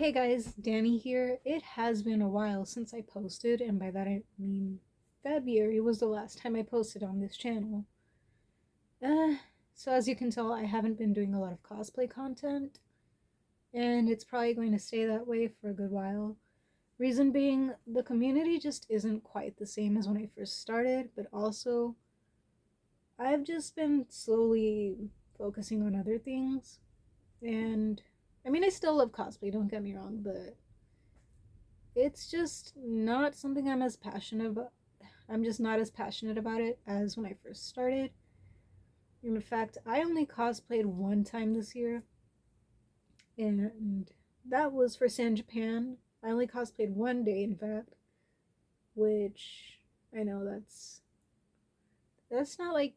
Hey guys, Danny here. It has been a while since I posted, and by that I mean February was the last time I posted on this channel. Uh, so as you can tell, I haven't been doing a lot of cosplay content, and it's probably going to stay that way for a good while. Reason being, the community just isn't quite the same as when I first started, but also, I've just been slowly focusing on other things, and I mean, I still love cosplay, don't get me wrong, but it's just not something I'm as passionate about. I'm just not as passionate about it as when I first started. In fact, I only cosplayed one time this year, and that was for San Japan. I only cosplayed one day, in fact, which I know that's not like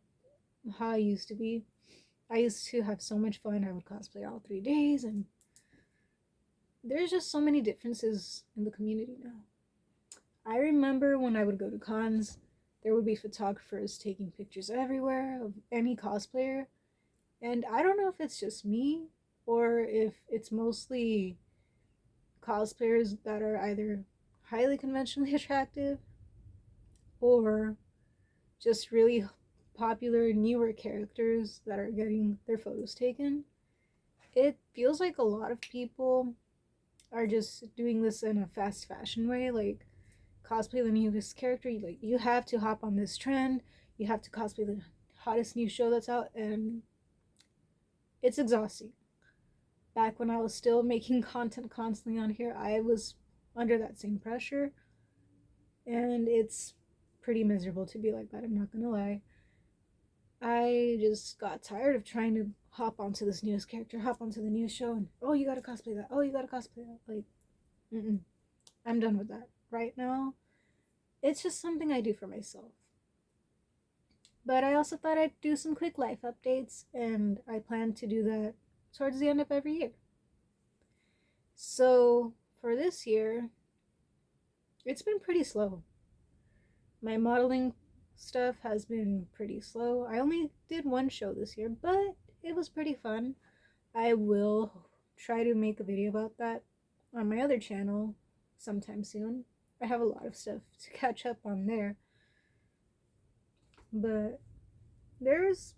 how I used to be. I used to have so much fun. I would cosplay all 3 days, and there's just so many differences in the community now. I remember when I would go to cons, there would be photographers taking pictures everywhere of any cosplayer. And I don't know if it's just me or if it's mostly cosplayers that are either highly conventionally attractive or just really popular newer characters that are getting their photos taken. It feels like a lot of people are just doing this in a fast fashion way, like cosplay the newest character. You have to hop on this trend. You have to cosplay the hottest new show that's out, and it's exhausting. Back when I was still making content constantly on here, I was under that same pressure, and it's pretty miserable to be like that. I'm not gonna lie. I just got tired of trying to hop onto this newest character, hop onto the new show, and oh, you gotta cosplay that. Oh, you gotta cosplay that. Like, mm-mm. I'm done with that right now. It's just something I do for myself. But I also thought I'd do some quick life updates, and I plan to do that towards the end of every year. So, for this year, it's been pretty slow. My modeling stuff has been pretty slow. I only did one show this year, but it was pretty fun. I will try to make a video about that on my other channel sometime soon. I have a lot of stuff to catch up on there, but there's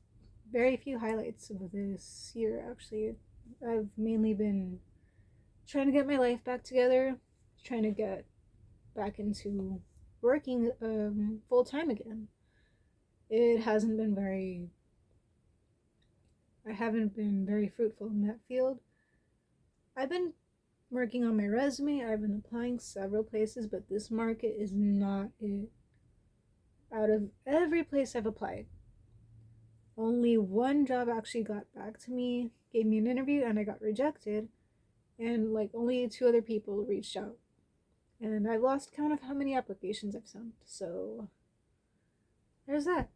very few highlights of this year actually. I've mainly been trying to get my life back together, trying to get back into working full time again. It hasn't been very I haven't been very fruitful in that field. I've been working on my resume, I've been applying several places, but this market is not it. Out of every place I've applied, only one job actually got back to me, gave me an interview, and I got rejected. And like only two other people reached out. And I lost count of how many applications I've sent. So there's that.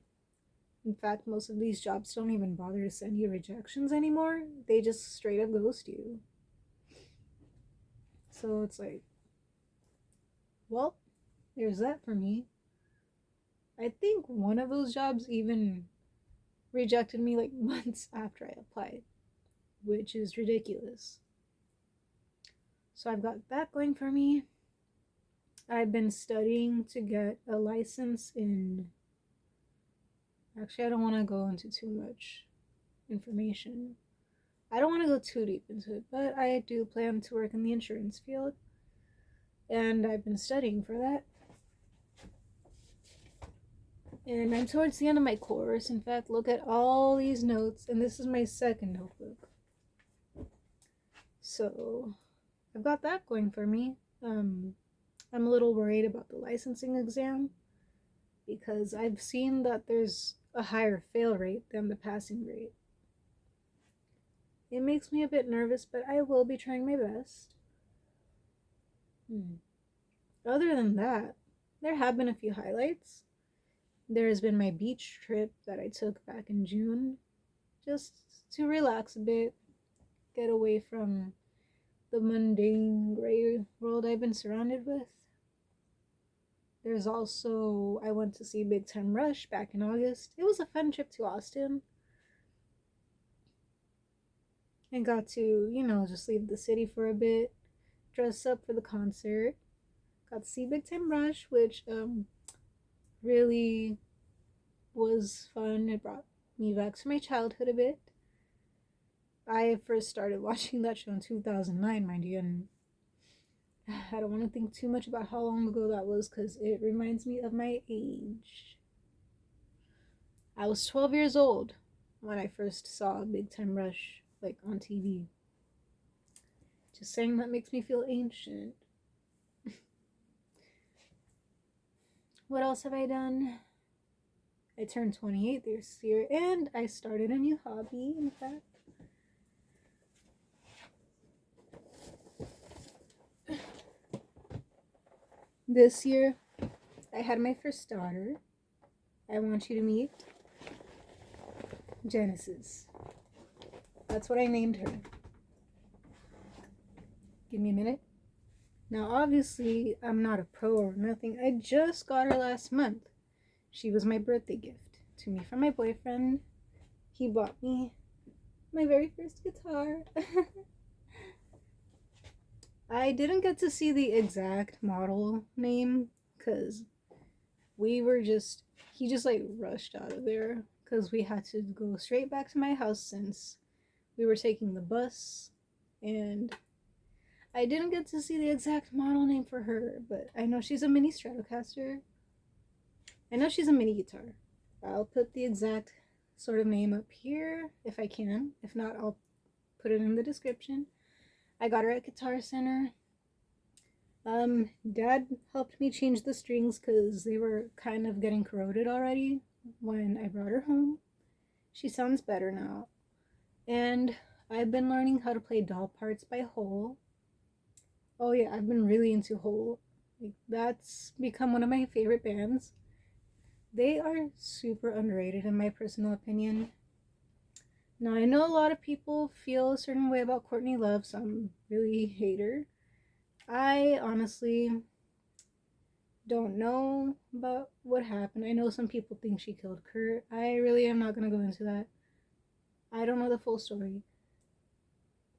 In fact, most of these jobs don't even bother to send you rejections anymore. They just straight up ghost you. So it's like, well, there's that for me. I think one of those jobs even rejected me like months after I applied, which is ridiculous. So I've got that going for me. I've been studying to get a license in. Actually, I don't want to go into too much information. I don't want to go too deep into it, but I do plan to work in the insurance field, and I've been studying for that. And I'm towards the end of my course. In fact, look at all these notes, and this is my second notebook. So I've got that going for me. I'm a little worried about the licensing exam because I've seen that there's a higher fail rate than the passing rate. It makes me a bit nervous, but I will be trying my best. Other than that, there have been a few highlights. There has been my beach trip that I took back in June, just to relax a bit, get away from the mundane gray world I've been surrounded with. There's also, I went to see Big Time Rush back in August. It was a fun trip to Austin. And got to, just leave the city for a bit. dress up for the concert. Got to see Big Time Rush, which really was fun. It brought me back to my childhood a bit. I first started watching that show in 2009, mind you, and I don't want to think too much about how long ago that was because it reminds me of my age. I was 12 years old when I first saw Big Time Rush, like on TV. Just saying that makes me feel ancient. What else have I done? I turned 28 this year and I started a new hobby, in fact. This year, I had my first daughter. I want you to meet Genesis. That's what I named her. Give me a minute. Now, obviously, I'm not a pro or nothing. I just got her last month. She was my birthday gift to me from my boyfriend. He bought me my very first guitar. I didn't get to see the exact model name because he just like rushed out of there because we had to go straight back to my house since we were taking the bus, and I didn't get to see the exact model name for her, but I know she's a mini Stratocaster. I know she's a mini guitar. I'll put the exact sort of name up here if I can. If not, I'll put it in the description. I got her at Guitar Center. Dad helped me change the strings because they were kind of getting corroded already when I brought her home. She sounds better now. And I've been learning how to play Doll Parts by Hole. Oh yeah, I've been really into Hole. Like, that's become one of my favorite bands. They are super underrated in my personal opinion. Now, I know a lot of people feel a certain way about Courtney Love, so I'm really a hater. I honestly don't know about what happened. I know some people think she killed Kurt. I really am not going to go into that. I don't know the full story.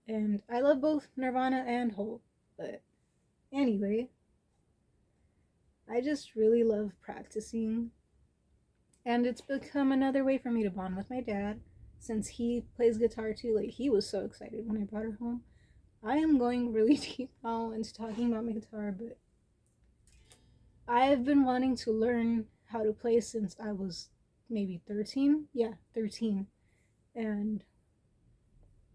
And I love both Nirvana and Hole. But anyway, I just really love practicing. And it's become another way for me to bond with my dad. Since he plays guitar too, like he was so excited when I brought her home. I am going really deep now into talking about my guitar, but I've been wanting to learn how to play since I was maybe 13. Yeah, 13. And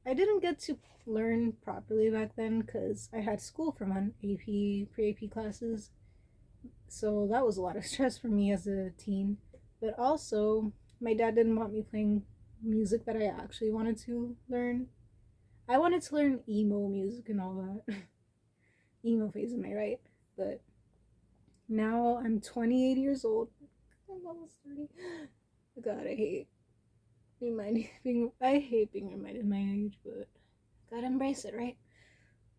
I didn't get to learn properly back then because I had school for one AP, pre-AP classes. So that was a lot of stress for me as a teen. But also, my dad didn't want me playing music that I actually wanted to learn. I wanted to learn emo music and all that. Emo phase, am I right? But now I'm 28 years old. I'm almost 30. God, I hate being reminded my age, but gotta embrace it, right?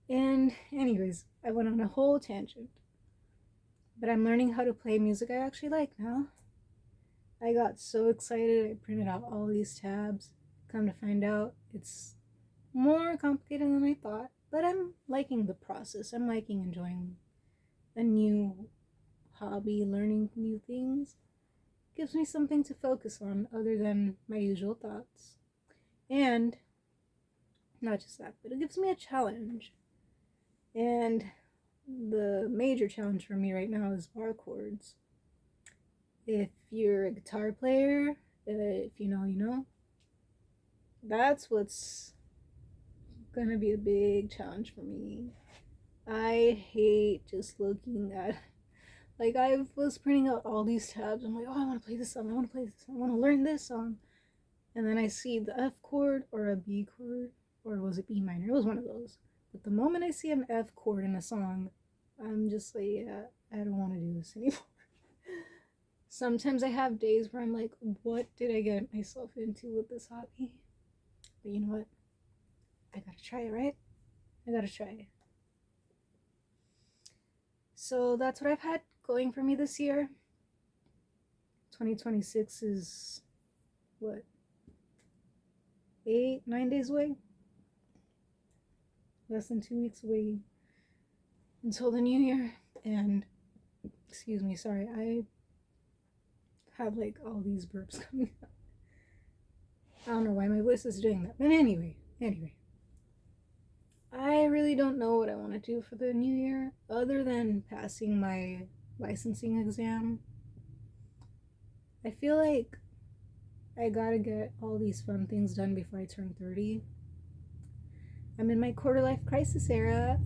And anyways, I went on a whole tangent. But I'm learning how to play music I actually like now. I got so excited I printed out all these tabs. Come to find out, it's more complicated than I thought. But I'm liking the process. I'm liking enjoying a new hobby, learning new things. Gives me something to focus on other than my usual thoughts. And not just that, but it gives me a challenge. And the major challenge for me right now is bar chords. If you're a guitar player, if you know, you know. That's what's gonna be a big challenge for me. I hate just looking at, like, I was printing out all these tabs. I'm like, oh, I want to play this song. I want to play this. I want to learn this song. And then I see the F chord or a B chord, or was it B minor? It was one of those. But the moment I see an F chord in a song, I'm just like, yeah, I don't want to do this anymore. Sometimes I have days where I'm like, what did I get myself into with this hobby? But you know what? I gotta try it, right? I gotta try it. So that's what I've had going for me this year. 2026 is what? 8, 9 days away? Less than 2 weeks away. until the new year. And excuse me, sorry, I have like all these burps coming up. I don't know why my voice is doing that. But anyway. I really don't know what I want to do for the new year other than passing my licensing exam. I feel like I gotta get all these fun things done before I turn 30. I'm in my quarter life crisis era.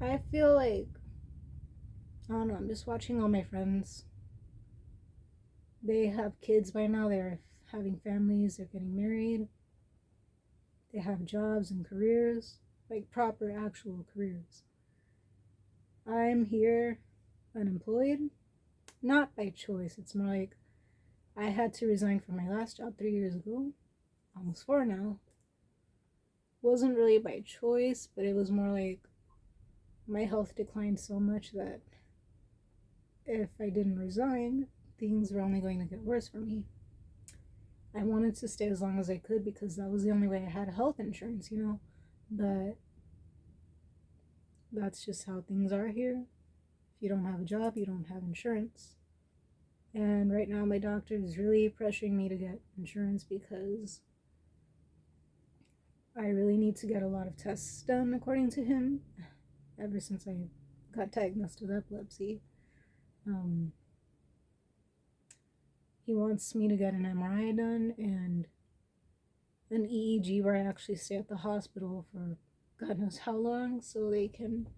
I feel like, I don't know, I'm just watching all my friends. They have kids by now, they're having families, they're getting married, they have jobs and careers, like proper actual careers. I'm here unemployed, not by choice. It's more like I had to resign from my last job 3 years ago, almost 4 now. Wasn't really by choice, but it was more like my health declined so much that if I didn't resign, things were only going to get worse for me. I wanted to stay as long as I could because that was the only way I had health insurance, But that's just how things are here. If you don't have a job, you don't have insurance. And right now, my doctor is really pressuring me to get insurance because I really need to get a lot of tests done, according to him, ever since I got diagnosed with epilepsy. He wants me to get an MRI done and an EEG where I actually stay at the hospital for God knows how long so they can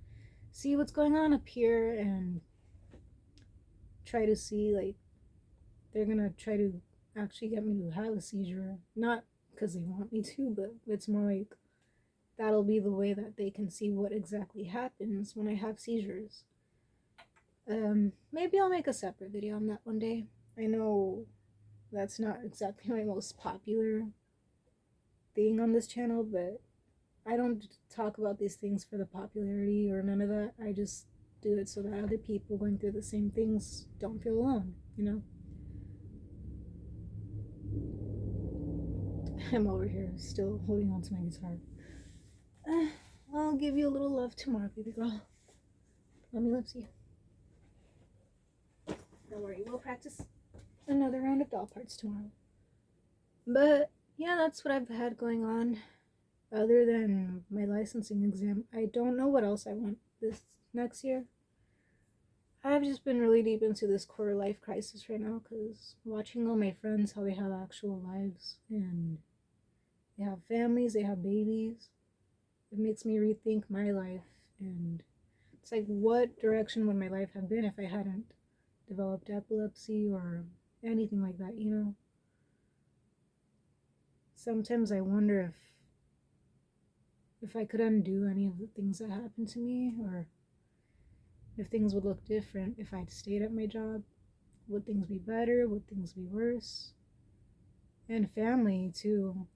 see what's going on up here and try to see, like, they're gonna try to actually get me to have a seizure. Not because they want me to, but it's more like that'll be the way that they can see what exactly happens when I have seizures. Maybe I'll make a separate video on that one day. I know that's not exactly my most popular thing on this channel, but I don't talk about these things for the popularity or none of that. I just do it so that other people going through the same things don't feel alone, I'm over here still holding on to my guitar. I'll give you a little love tomorrow, baby girl. Let me loves you. Don't worry, we'll practice another round of doll parts tomorrow. But yeah, that's what I've had going on. Other than my licensing exam, I don't know what else I want this next year. I've just been really deep into this quarter life crisis right now because watching all my friends, how they have actual lives and they have families, they have babies, it makes me rethink my life. And it's like, what direction would my life have been if I hadn't developed epilepsy or anything like that, Sometimes I wonder if I could undo any of the things that happened to me, or if things would look different if I'd stayed at my job. Would things be better? Would things be worse? And family, too.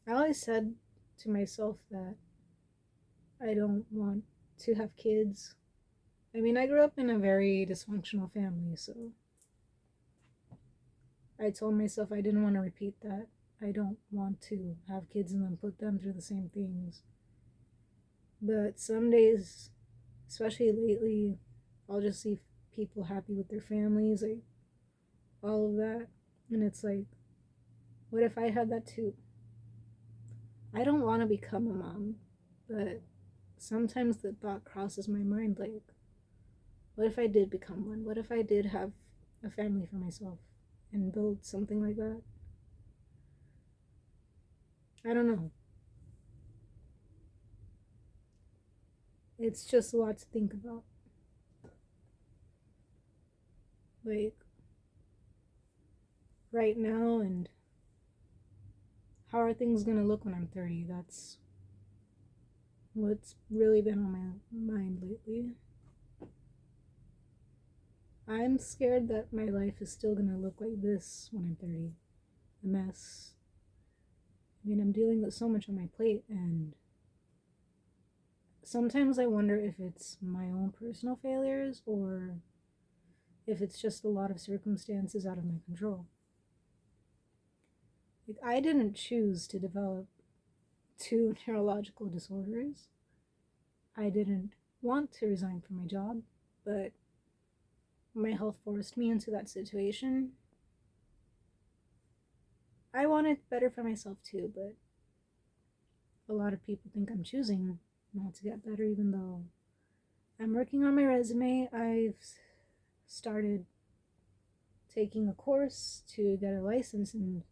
I always said to myself that I don't want to have kids. I mean, I grew up in a very dysfunctional family, so I told myself I didn't want to repeat that. I don't want to have kids and then put them through the same things. But some days, especially lately, I'll just see people happy with their families, like all of that. And it's like, what if I had that too? I don't want to become a mom, but sometimes the thought crosses my mind, like, what if I did become one? What if I did have a family for myself and build something like that? I don't know. It's just a lot to think about. Like, right now, and how are things gonna look when I'm 30? That's what's really been on my mind lately. I'm scared that my life is still gonna look like this when I'm 30. A mess. I mean, I'm dealing with so much on my plate, and sometimes I wonder if it's my own personal failures or if it's just a lot of circumstances out of my control. Like, I didn't choose 2 neurological disorders. I didn't want to resign from my job, but my health forced me into that situation. I wanted better for myself too, but a lot of people think I'm choosing not to get better, even though I'm working on my resume. I've started taking a course to get a license in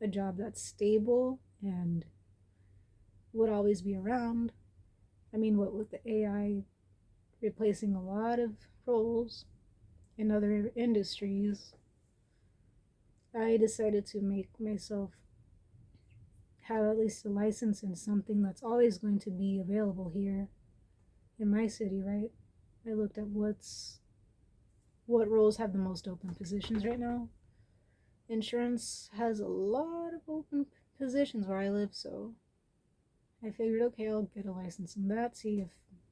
a job that's stable and would always be around. I mean, what with the AI replacing a lot of roles in other industries, I decided to make myself have at least a license in something that's always going to be available here in my city, right? I looked at what roles have the most open positions right now. Insurance has a lot of open positions where I live, so I figured, okay, I'll get a license in that, see if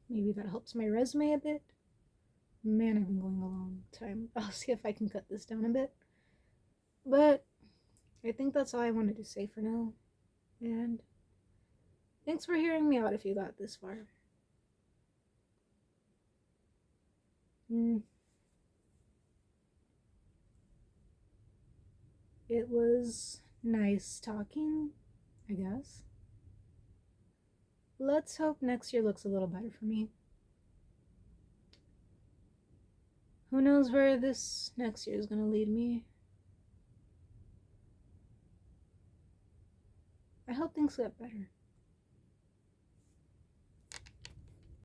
maybe that helps my resume a bit. Man, I've been going a long time. I'll see if I can cut this down a bit. But I think that's all I wanted to say for now. And thanks for hearing me out if you got this far. It was nice talking, I guess. Let's hope next year looks a little better for me. Who knows where this next year is going to lead me? I hope things get better.